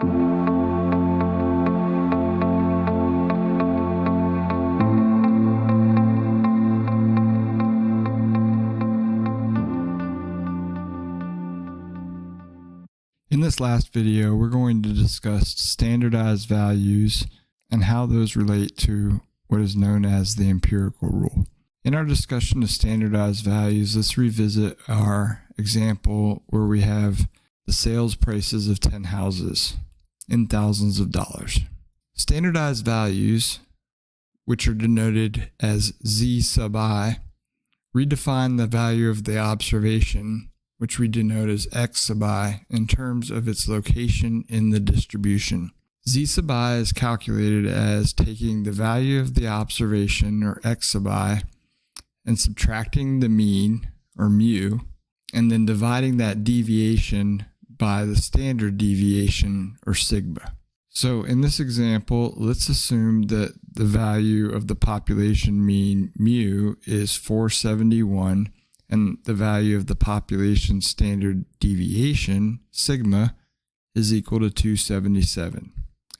In this last video, we're going to discuss standardized values and how those relate to what is known as the empirical rule. In our discussion of standardized values, let's revisit our example where we have the sales prices of 10 houses in thousands of dollars. Standardized values, which are denoted as Z sub I, redefine the value of the observation, which we denote as X sub I, in terms of its location in the distribution. Z sub I is calculated as taking the value of the observation, or X sub I, and subtracting the mean, or mu, and then dividing that deviation by the standard deviation, or sigma. So in this example, let's assume that the value of the population mean, mu, is 471, and the value of the population standard deviation, sigma, is equal to 277.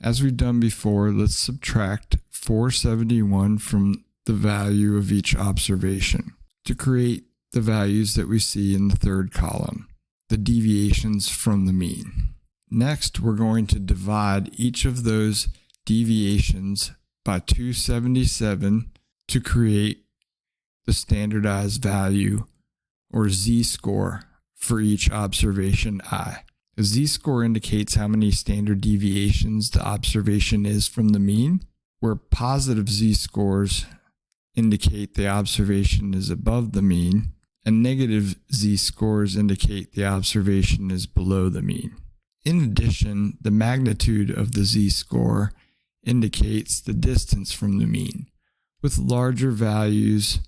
As we've done before, let's subtract 471 from the value of each observation to create the values that we see in the third column, the deviations from the mean. Next, we're going to divide each of those deviations by 277 to create the standardized value, or z-score, for each observation I. The z-score indicates how many standard deviations the observation is from the mean, where positive z-scores indicate the observation is above the mean, and negative z-scores indicate the observation is below the mean. In addition, the magnitude of the z-score indicates the distance from the mean, with larger values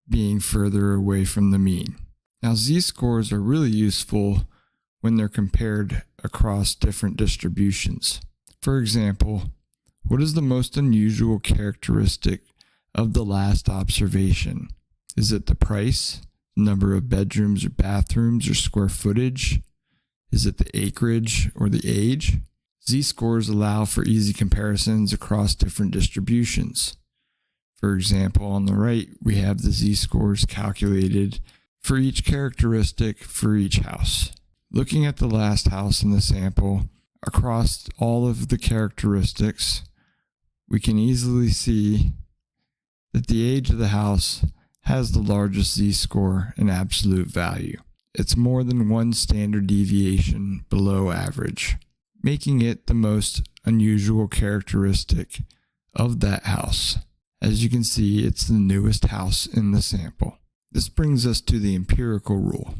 being further away from the mean. Now, z-scores are really useful when they're compared across different distributions. For example, what is the most unusual characteristic of the last observation? Is it the price, number of bedrooms or bathrooms, or square footage? Is it the acreage or the age? Z-scores allow for easy comparisons across different distributions. For example, on the right, we have the z-scores calculated for each characteristic for each house. Looking at the last house in the sample, across all of the characteristics, we can easily see that the age of the house has the largest z-score in absolute value. It's more than one standard deviation below average, making it the most unusual characteristic of that house. As you can see, it's the newest house in the sample. This brings us to the empirical rule.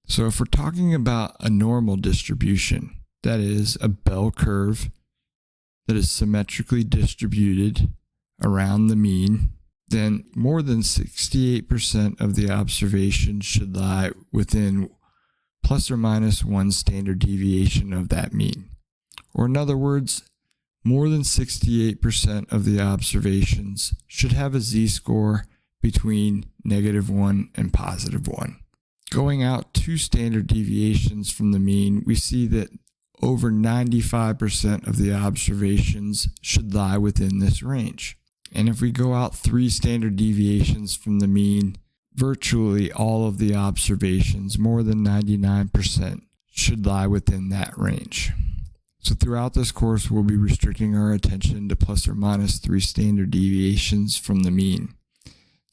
So if we're talking about a normal distribution, that is a bell curve that is symmetrically distributed around the mean, then more than 68% of the observations should lie within plus or minus one standard deviation of that mean. Or in other words, more than 68% of the observations should have a z-score between -1 and +1. Going out 2 standard deviations from the mean, we see that over 95% of the observations should lie within this range. And if we go out 3 standard deviations from the mean, virtually all of the observations, more than 99%, should lie within that range. So throughout this course, we'll be restricting our attention to plus or minus 3 standard deviations from the mean,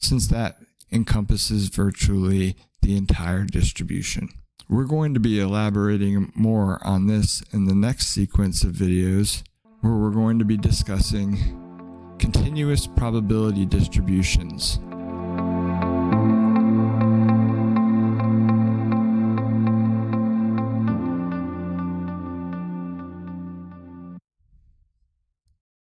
since that encompasses virtually the entire distribution. We're going to be elaborating more on this in the next sequence of videos, where we're going to be discussing continuous probability distributions.